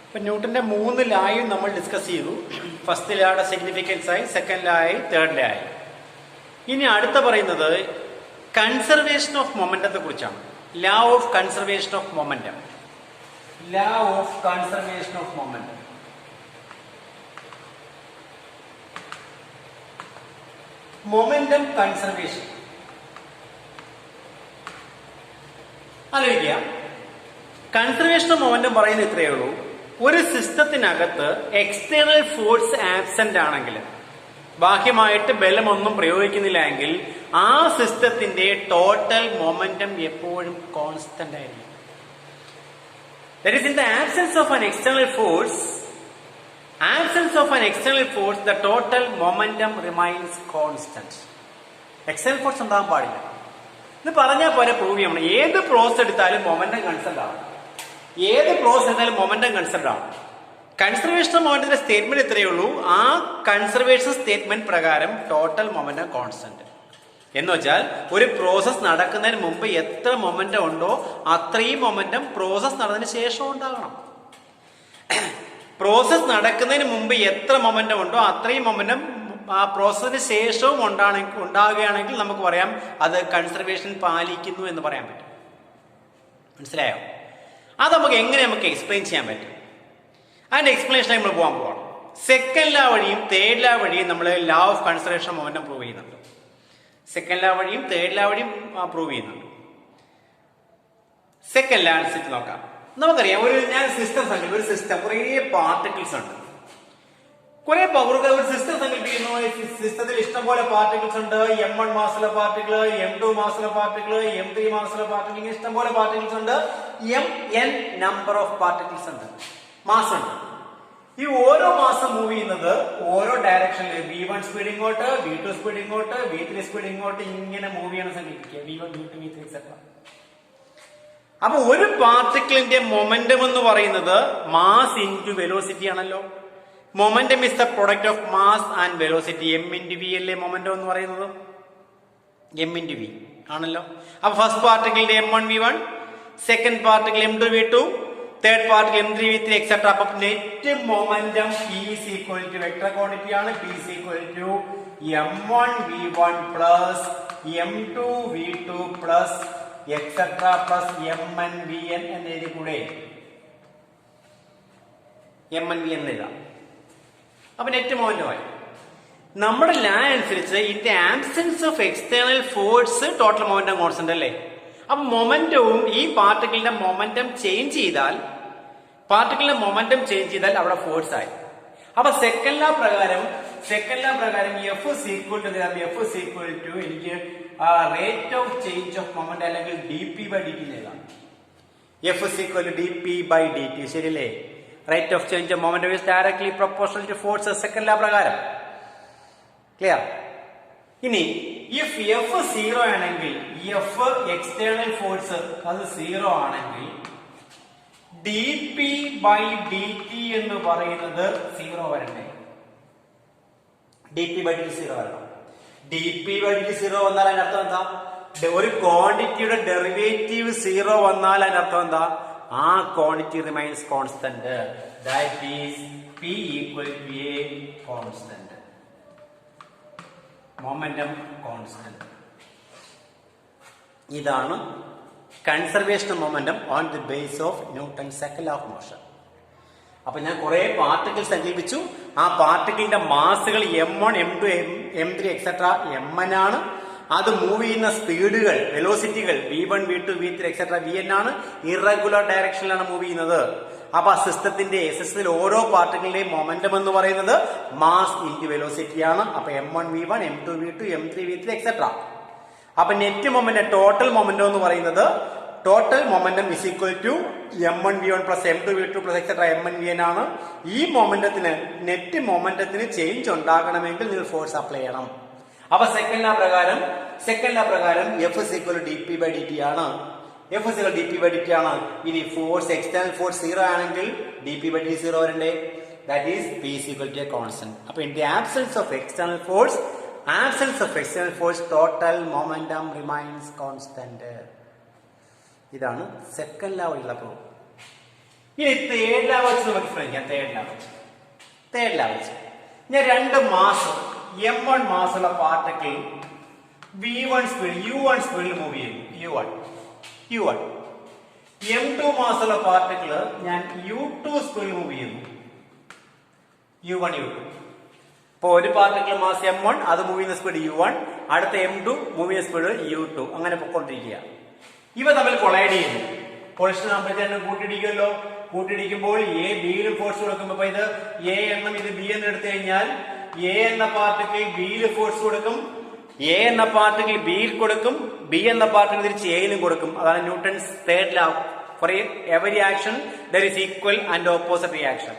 ഇപ്പൊ ന്യൂട്ടന്റെ 3 ലായും നമ്മൾ ഡിസ്കസ് ചെയ്തു. ഫസ്റ്റ് ലായുടെ സിഗ്നിഫിക്കൻസ് ആയി, സെക്കൻഡ് ലാ ആയി, തേർഡ് ലാ ആയി. ഇനി അടുത്ത പറയുന്നത് കൺസർവേഷൻ ഓഫ് മൊമെന്റത്തെ കുറിച്ചാണ്. ലാ ഓഫ് കൺസർവേഷൻ ഓഫ് മൊമെന്റം. ലാ of conservation of momentum. Momentum conservation ആലോചിക്കുക. കൺസർവേഷൻ ഓഫ് മൊമെന്റം പറയുന്നത് ഇത്രയേ ഉള്ളൂ. ഒരു സിസ്റ്റത്തിനകത്ത് എക്സ്റ്റേണൽ ഫോഴ്സ് ആബ്സെന്റ് ആണെങ്കിൽ, ബാഹ്യമായിട്ട് ബലമൊന്നും പ്രയോഗിക്കുന്നില്ല എങ്കിൽ ആ സിസ്റ്റത്തിന്റെ ടോട്ടൽ മൊമെന്റം എപ്പോഴും കോൺസ്റ്റന്റ് ആയിരിക്കും. That is, in the absence of an external force, the total momentum remains constant. External force ഉണ്ടാകാൻ പാടില്ല. ഇത് പറഞ്ഞാൽ പോലെ പ്രൂവ് ചെയ്യണം. ഏത് പ്രോസസ് എടുത്താലും മൊമെന്റം കൺസെപ്റ്റ് ആണ്. കൺസർവേഷൻ ഓഫ് മൊമെന്റത്തിന്റെ സ്റ്റേറ്റ്മെന്റ് ഇത്രയേ ഉള്ളൂ. ആ കൺസർവേഷൻ സ്റ്റേറ്റ്മെന്റ് പ്രകാരം ടോട്ടൽ മൊമെന്റം കോൺസ്റ്റന്റ് എന്ന് വെച്ചാൽ ഒരു പ്രോസസ് നടക്കുന്നതിന് മുമ്പ് എത്ര മൊമെന്റം ഉണ്ടോ അത്രയും മൊമെന്റം പ്രോസസ് നടന്നതിന് ശേഷം ഉണ്ടാകണം. പ്രോസസ് നടക്കുന്നതിന് മുമ്പ് എത്ര മൊമെന്റം ഉണ്ടോ അത്രയും മൊമെന്റം ആ പ്രോസസ്സിന് ശേഷവും ഉണ്ടാകുകയാണെങ്കിൽ നമുക്ക് പറയാം അത് കൺസർവേഷൻ പാലിക്കുന്നു എന്ന് പറയാൻ പറ്റും. മനസ്സിലായോ? അത് നമുക്ക് എക്സ്പ്ലെയിൻ ചെയ്യാൻ പറ്റും. അതിന്റെ എക്സ്പ്ലനേഷൻ നമ്മൾ പോകാൻ പോവാണ്. സെക്കൻഡ് ലാ വഴിയും തേർഡ് ലാ വഴിയും നമ്മൾ ലാ ഓഫ് കൺസർവേഷൻ മൊമെന്റം പ്രൂവ് ചെയ്യുന്നുണ്ട്. സെക്കൻഡ് ലാ വഴിയും തേർഡ് ലാ വഴിയും പ്രൂവ് ചെയ്യുന്നുണ്ട്. സെക്കൻഡ് ലാ അനുസരിച്ച് നോക്കാം. നമുക്കറിയാം, ഞാൻ സിസ്റ്റം ഒരു സിസ്റ്റം കുറേ പാർട്ടിക്കിൾസ് ഉണ്ട്. ഒരു സിസ്റ്റം സങ്കല്പിക്കുന്നു. സിസ്റ്റത്തിൽ ഇഷ്ടംപോലെ പാർട്ടിക്കിൾസ് ഉണ്ട്. M1 മാസുള്ള പാർട്ടിക്കിൾ, M2 മാസുള്ള പാർട്ടിക്കിൾ, M3 മാസുള്ള പാർട്ടിക്കിൾ, ഇങ്ങനെ ഇഷ്ടംപോലെ പാർട്ടിക്കിൾസ് ഉണ്ട്. Mn നമ്പർ ഓഫ് പാർട്ടിക്കിൾസ് ഉണ്ട്, മാസ് ഉണ്ട്. ഈ ഓരോ മാസം മൂവ് ചെയ്യുന്നത് ഓരോ ഡയറക്ഷനിൽ V1 സ്പീഡ് ഇങ്ങോട്ട്, V2 സ്പീഡ് ഇങ്ങോട്ട്, V3 സ്പീഡ് ഇങ്ങോട്ട്, ഇങ്ങനെ മൂവ് ചെയ്യണം സങ്കല്പിക്കുക. V1, V2, V3 etcetera. അപ്പൊ ഒരു പാർട്ടിക്കിളിന്റെ മൊമെന്റം എന്ന് പറയുന്നത് മാസ് ഇൻറ്റു വെലോസിറ്റി ആണല്ലോ. Momentum is the product of mass and velocity. M into V അല്ലേ മൊമെന്റം എന്ന് പറയുന്നത്? M ഇൻറ്റു V ആണല്ലോ. അപ്പൊ ഫസ്റ്റ് പാർട്ടിക്കിളിന്റെ M1 V1, second particle M2 V2, third particle M3 V3 etcetera. അപ്പൊ net momentum P is equal to vector quantity ആണ്. P is equal to M1 V1 plus M2 V2 plus etcetera plus Mn Vn എന്ന് എഴുതി കൂടെ. Mn Vn എഴുതാം. അപ്പൊ net മൊമെന്റമായി. നമ്മുടെ ലാ അനുസരിച്ച് in the absence of external force total momentum constant അല്ലേ. അപ്പൊ മൊമെന്റവും ഈ പാർട്ടിക്കിളിന്റെ മൊമെന്റം ചേഞ്ച് ചെയ്താൽ അവിടെ ഫോഴ്സ് ആയി. അപ്പൊ സെക്കൻഡ് ലാ പ്രകാരം F is equal to എനിക്ക് rate of change of moment അല്ലെങ്കിൽ dp/dt എഴുതാം. F is equal to dp/dt. ശരിയല്ലേ? Rate of change of momentum is directly proportional to force. Second ലാ പ്രകാരം ക്ലിയർ. ഇനി if F 0 ആണെങ്കിൽ, F എക്സ്റ്റേണൽ ഫോഴ്സ് അത് 0 ആണെങ്കിൽ dp/dt എന്ന് പറയുന്നത് 0 വരണ്ടേ? dp/dt 0 വരണം. dp/dt 0 വന്നാൽ അതിനർത്ഥം എന്താ? ഒരു ക്വാണ്ടിറ്റിയുടെ ഡെറിവേറ്റീവ് 0 വന്നാൽ അതിനർത്ഥം എന്താ? ആ quantity remains constant. That is P equal to a constant. Momentum constant. ഇതാണ് conservation of momentum on the base of Newton second law of motion. അപ്പൊ ഞാൻ കുറെ പാർട്ടിക്കിൾ സങ്കല്പിച്ചു. ആ പാർട്ടിക്കിളിന്റെ മാസുകൾ M1, M2, M3 etcetera Mn ആണ്. അത് മൂവ് ചെയ്യുന്ന സ്പീഡുകൾ, വെലോസിറ്റികൾ V1, V2, V3 etcetera Vn ആണ്. Irregular ഡയറക്ഷനിലാണ് move ചെയ്യുന്നത്. അപ്പൊ ആ സിസ്റ്റത്തിന്റെ എസ്എസിൽ ഓരോ പാർട്ടിക്കിളിന്റെയും മൊമെന്റം എന്ന് പറയുന്നത് മാസ് ഇൻറ്റു വെലോസിറ്റി ആണ്. അപ്പൊ M1 V1, M2 V2, M3 V3 etcetera. അപ്പൊ നെറ്റ് മൊമെന്റം, ടോട്ടൽ മൊമെന്റം എന്ന് പറയുന്നത് total momentum is equal to M1 V1 plus M2 V2 plus etcetera Mn Vn ആണ്. ഈ മൊമെന്റത്തിന്, നെറ്റ് മൊമെന്റത്തിന് ചേഞ്ച് ഉണ്ടാകണമെങ്കിൽ നിങ്ങൾ ഫോഴ്സ് അപ്ലൈ ചെയ്യണം. അപ്പൊ സെക്കൻഡ് ലാ പ്രകാരം F is equal to dp/dt ആണ്. F is equal to dp/dt ആണ്. ഇനി ഫോഴ്സ്, എക്സ്റ്റേണൽ ഫോഴ്സ് 0 ആണെങ്കിൽ dp/dt 0 വരണ്ടേ? That is P is equal to a constant. അപ്പൊ in the absence of external force, total momentum remains constant. ഇതാണ് second ലാ വഴിയുള്ള proof. ഇനി തേർഡ് ലാ വെച്ച് നമുക്ക് എക്സ്പ്ലെയിൻ ചെയ്യാം. തേർഡ് ലാ വെച്ച് ഞാൻ 2 മാസ് m1 മാസുള്ള പാർട്ടിക്കിൾ v1 സ്പീഡ് u1 സ്പീഡിൽ മൂവ് ചെയ്യുന്നു. u1 m2 മാസുള്ള പാർട്ടിക്കിൾ ഞാൻ u2 സ്പീഡിൽ മൂവ് ചെയ്യുന്നു. u1 u2. ഇപ്പൊ ഒരു പാർട്ടിക്കിൾ മാസ് m1 അത് മൂവ് ചെയ്യുന്ന സ്പീഡ് u1, അടുത്ത m2 മൂവ് ചെയ്യുന്ന സ്പീഡ് u2, അങ്ങനെ പൊക്കോണ്ടിരിക്കുക. ഇവ തമ്മിൽ കൊളൈഡ് ചെയ്യുന്നു. കൊളിഷൻ ആകുമ്പോഴത്തേനും കൂട്ടിയിടിക്കുമല്ലോ. കൂട്ടിയിടിക്കുമ്പോൾ എ ബിയിലും ഫോഴ്സ് കൊടുക്കും. ഇത് എ എണ്ണം ഇത് ബി എന്ന് എടുത്തു കഴിഞ്ഞാൽ എ എന്ന പാർട്ടിക്കിൾ ബിയിൽ ഫോഴ്സ് കൊടുക്കും, എ എന്ന പാർട്ടിക്കിൾ ബിയിൽ കൊടുക്കും, ബി എന്ന പാർട്ടിക്കിൾ തിരിച്ച് എയിലും കൊടുക്കും. അതാണ് Newton's third law. For every action there is equal and opposite reaction.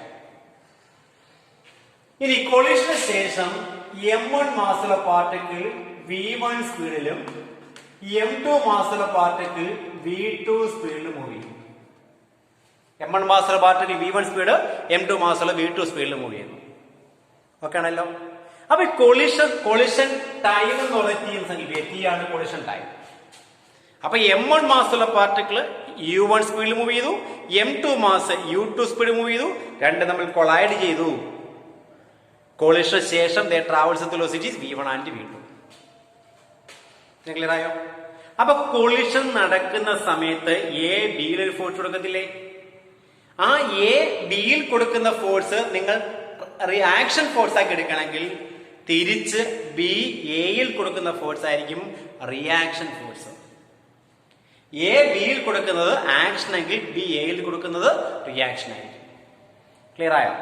ഇനി കൊളിഷന് ശേഷം m1 മാസുള്ള പാർട്ടിക്കിൾ v1 സ്പീഡിലും m2 മാസുള്ള പാർട്ടിക്കിൾ v2 സ്പീഡിലും മൂവ് ചെയ്യും. m1 മാസുള്ള പാർട്ടിക്കിൾ v1 സ്പീഡ്, m2 മാസുള്ള v2 സ്പീഡിൽ മൂവ് ചെയ്യുന്നു. ഓക്കെ ആണല്ലോ. അപ്പൊ കൊളിഷൻ ടൈം എന്നുള്ള ടി ആണ് കൊളിഷൻ ടൈം. അപ്പൊ m1 മാസുള്ള പാർട്ടിക്കിൾ u1 സ്പീഡിൽ മൂവ് ചെയ്തു, m2 മാസ് u2 സ്പീഡിൽ മൂവ് ചെയ്തു, രണ്ടും തമ്മിൽ കൊളൈഡ് ചെയ്തു. കൊളിഷന് ശേഷം they travels with velocities v1 and v2. Clear ആയോ? അപ്പൊ കൊളിഷൻ നടക്കുന്ന സമയത്ത് എ ബിയിൽ ഒരു ഫോഴ്സ് കൊടുക്കത്തില്ലേ? ആ എ ബിയിൽ കൊടുക്കുന്ന ഫോഴ്സ് നിങ്ങൾ റിയാക്ഷൻ ഫോഴ്സ് ആക്കി എടുക്കണമെങ്കിൽ തിരിച്ച് ബി എയിൽ കൊടുക്കുന്ന ഫോഴ്സ് ആയിരിക്കും റിയാക്ഷൻ ഫോഴ്സ്. എ ബിയിൽ കൊടുക്കുന്നത് ആക്ഷൻ എങ്കിൽ ബി എയിൽ കൊടുക്കുന്നത് റിയാക്ഷൻ ആയിരിക്കും. ക്ലിയർ ആയോ?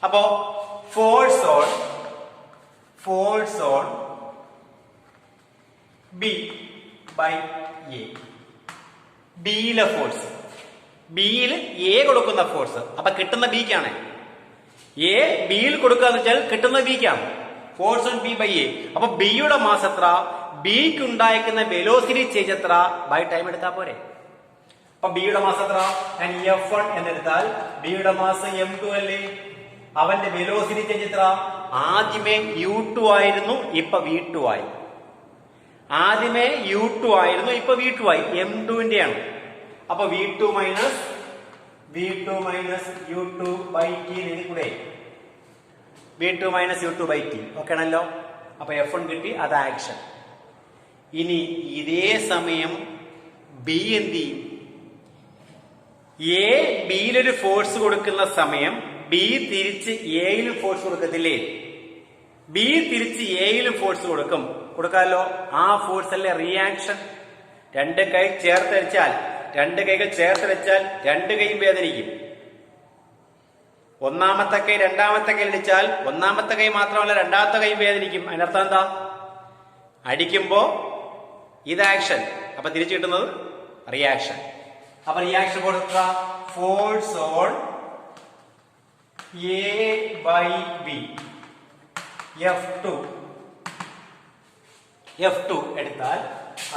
അപ്പോ force on B by A. ബിയിലെ ഫോഴ്സ്, ബിയിൽ എ കൊടുക്കുന്ന ഫോഴ്സ്, അപ്പൊ കിട്ടുന്ന ബിക്കാണ്. എ ബിയിൽ കൊടുക്കുക എന്ന് വെച്ചാൽ കിട്ടുന്ന ബിക്കാണ്. Force on B by A. അപ്പൊ ബിയുടെ മാസ് എത്ര, ബിക്ക് ഉണ്ടായിരിക്കുന്ന വെലോസിറ്റി ചേഞ്ച് എത്ര ബൈ ടൈം എടുത്താൽ പോരെ. അപ്പൊ ബിയുടെ മാസ് എത്ര? ഞാൻ f1 എന്നെടുത്താൽ ബിയുടെ മാസ് m2 അല്ലേ. അവന്റെ വെലോസിറ്റി ചേഞ്ച് എത്ര? ആദ്യമേ u2 ആയിരുന്നു, ഇപ്പൊ v2 ആയി. ആദ്യമേ u2 ആയിരുന്നു, ഇപ്പൊ v2 ആയി. m2 ആണ്. അപ്പൊ v2 minus u2 by T കൂടെ v2 minus u2 by T. Okay ആണല്ലോ. അപ്പൊ f1 കിട്ടി, അത് ആക്ഷൻ. ഇനി ഇതേ സമയം ബി എന്ത് ചെയ്യും? എ ബിയിലൊരു ഫോഴ്സ് കൊടുക്കുന്ന സമയം ബി തിരിച്ച് എയിലും ഫോഴ്സ് കൊടുക്കത്തില്ലേ? ബി തിരിച്ച് എയിലും ഫോഴ്സ് കൊടുക്കാമല്ലോ. ആ ഫോഴ്സ് അല്ലേ റിയാക്ഷൻ. രണ്ട് കൈകൾ ചേർത്തടിച്ചാൽ രണ്ട് കൈയും വേദനിക്കും. ഒന്നാമത്തെ കൈ രണ്ടാമത്തെ കൈ അടിച്ചാൽ ഒന്നാമത്തെ കൈ മാത്രമല്ല രണ്ടാമത്തെ കൈ വേദനിക്കും. അതിനർത്ഥം എന്താ? അടിക്കുമ്പോ ഇത് ആക്ഷൻ, അപ്പൊ തിരിച്ചു കിട്ടുന്നത് റിയാക്ഷൻ. അപ്പൊ റിയാക്ഷൻ കൊടുക്കുക force on A by B. f2 എടുത്താൽ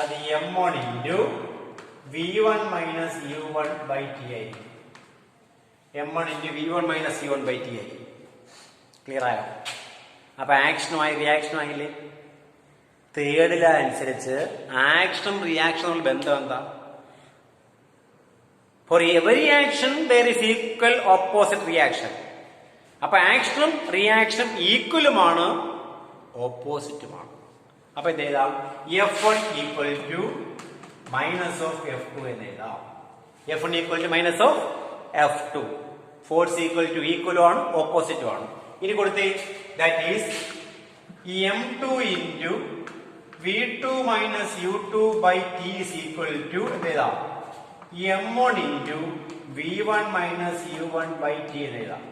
അത് m1 into v1 minus u1 by t ആയിരിക്കും. m1 into v1 minus u1 by t ആയിരിക്കും. ക്ലിയർ ആയോ? അപ്പൊ ആക്ഷനുമായി റിയാക്ഷനും ആയില്ലേ? തേർഡ് ലോ അനുസരിച്ച് ആക്ഷനും റിയാക്ഷനും ബന്ധം എന്താ? Four every action there is equal opposite reaction. അപ്പൊ ആക്ഷനും റിയാക്ഷനും ഈക്വലുമാണ്, ഓപ്പോസിറ്റുമാണ്. അപ്പൊ ഇത് എഴുതാം f1 equal to minus of f2 എന്ന് എഴുതാം. f1 equal to minus of f2. Force equal to ഈക്വലും ആണ്, ഓപ്പോസിറ്റും ആണ്. ഇനി കൊടുത്തേ that is m2 into v2 minus u2 by T is equal to എന്ന് എഴുതാം m1 into v1 minus u1 by T എന്ന് എഴുതാം.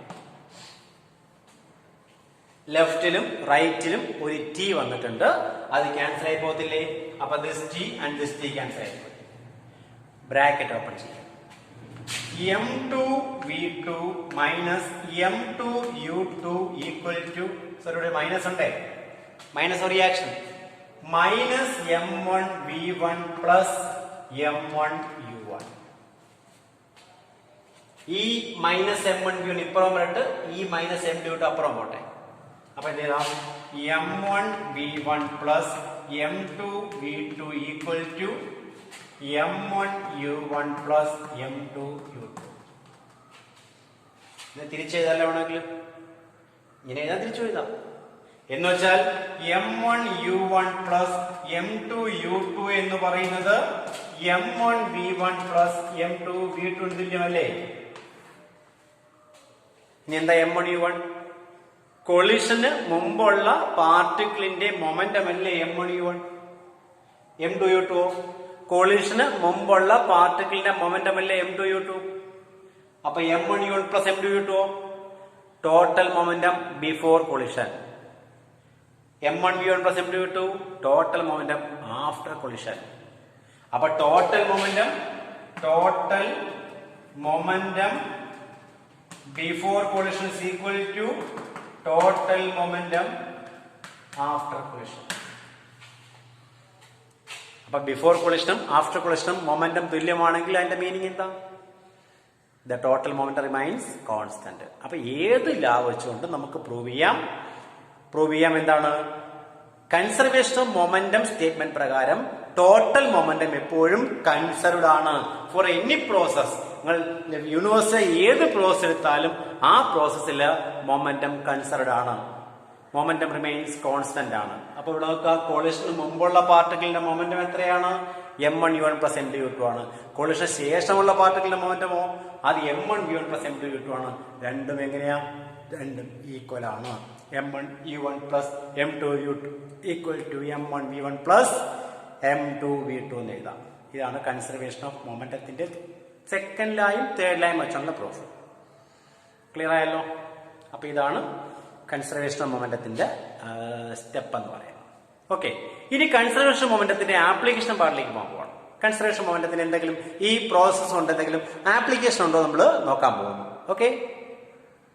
ലെഫ്റ്റിലും റൈറ്റിലും ഒരു ടി വന്നിട്ടുണ്ട്, അത് ക്യാൻസൽ ആയി പോകത്തില്ലേ? അപ്പൊ this T and this T cancel ആയി പോകും. ബ്രാക്കറ്റ് ഓപ്പൺ ചെയ്യാം. m2 v2 minus m2 u2 equal to, sorry minus ഉണ്ടേ, minus reaction, minus m1 v1 plus m1 u1. ഈ മൈനസ് m1 v1 ഇപ്പുറം വരട്ട്, ഈ മൈനസ് m2 അപ്പുറം പോട്ടെ. അപ്പൊ എന്ത് ചെയ്താം? m1 v1 plus m2 v2 equal to m1 u1 plus m2 u2. ഇത് തിരിച്ചെഴുതാല്ലോ വേണമെങ്കിലും ഇങ്ങനെ എഴുതാൻ തിരിച്ചു എഴുതാം. എന്ന് വെച്ചാൽ m1u1 പ്ലസ് m2u2 എന്ന് പറയുന്നത് m1v1 പ്ലസ് m2v2 തുല്യമല്ലേ? ഇനി എന്താ m1u1? കൊളിഷന് മുമ്പുള്ള പാർട്ടിക്കിളിന്റെ മൊമെന്റം അല്ലേ m1u1? m2u2 കൊളിഷന് മുമ്പുള്ള പാർട്ടിക്കിളിന്റെ മൊമെന്റം അല്ലേ m2u2? അപ്പൊ m1u1 plus m2u2 total momentum before collision. m1v1 plus m2v2 total momentum after collision. അപ്പൊ total momentum before collision is equal to total momentum after collision. അപ്പൊ before കൊളിഷനും after കൊളിഷനും momentum തുല്യമാണെങ്കിൽ അതിന്റെ meaning എന്താ? The total momentum remains constant. അപ്പൊ ഏത് law വെച്ചുകൊണ്ട് നമുക്ക് പ്രൂവ് ചെയ്യാം എന്താണ്? കൺസർവേഷൻ ഓഫ് മൊമെന്റം സ്റ്റേറ്റ്മെന്റ് പ്രകാരം ടോട്ടൽ മൊമെന്റം എപ്പോഴും കൺസർവ്ഡ് ആണ് ഫോർ എനി പ്രോസസ്. നിങ്ങൾ യൂണിവേഴ്സിലെ ഏത് പ്രോസസ് എടുത്താലും ആ പ്രോസസ്സിൽ മൊമെന്റം കൺസർവ്ഡ് ആണ്, മൊമെന്റം റിമൈൻസ് കോൺസ്റ്റന്റ് ആണ്. അപ്പൊ ഇവിടെ നോക്കുക, കൊളിഷന് മുമ്പുള്ള പാർട്ടിക്കിളിന്റെ മൊമെന്റം എത്രയാണ്? m1u1 പ്ലസ് m2u2 ആണ്. കൊളിഷന് ശേഷമുള്ള പാർട്ടിക്കിളിന്റെ മൊമെന്റമോ അത് m1v1 പ്ലസ് m2u2 ആണ്. രണ്ടും എങ്ങനെയാ? രണ്ടും ഈക്വൽ ആണ്. m1u1 plus m2u2 equal to m1v1 plus m2v2 എന്ന് എഴുതാം. ഇതാണ് കൺസർവേഷൻ ഓഫ് മൊമെന്റത്തിന്റെ സെക്കൻഡ് ലായും തേർഡ് ലായും വെച്ചുള്ള പ്രൂഫ്. ക്ലിയർ ആയല്ലോ? അപ്പൊ ഇതാണ് കൺസർവേഷൻ ഓഫ് മൊമെന്റത്തിന്റെ സ്റ്റെപ്പ് എന്ന് പറയുന്നത്. ഓക്കെ, ഇനി കൺസർവേഷൻ മൊമെന്റത്തിന്റെ ആപ്ലിക്കേഷൻ പാർട്ടിലേക്ക് പോകാൻ. കൺസർവേഷൻ മൊമെന്റത്തിന് എന്തെങ്കിലും ഈ പ്രോസസ് കൊണ്ട് എന്തെങ്കിലും ആപ്ലിക്കേഷൻ ഉണ്ടോ നമ്മൾ നോക്കാൻ പോകുന്നു. ഓക്കെ.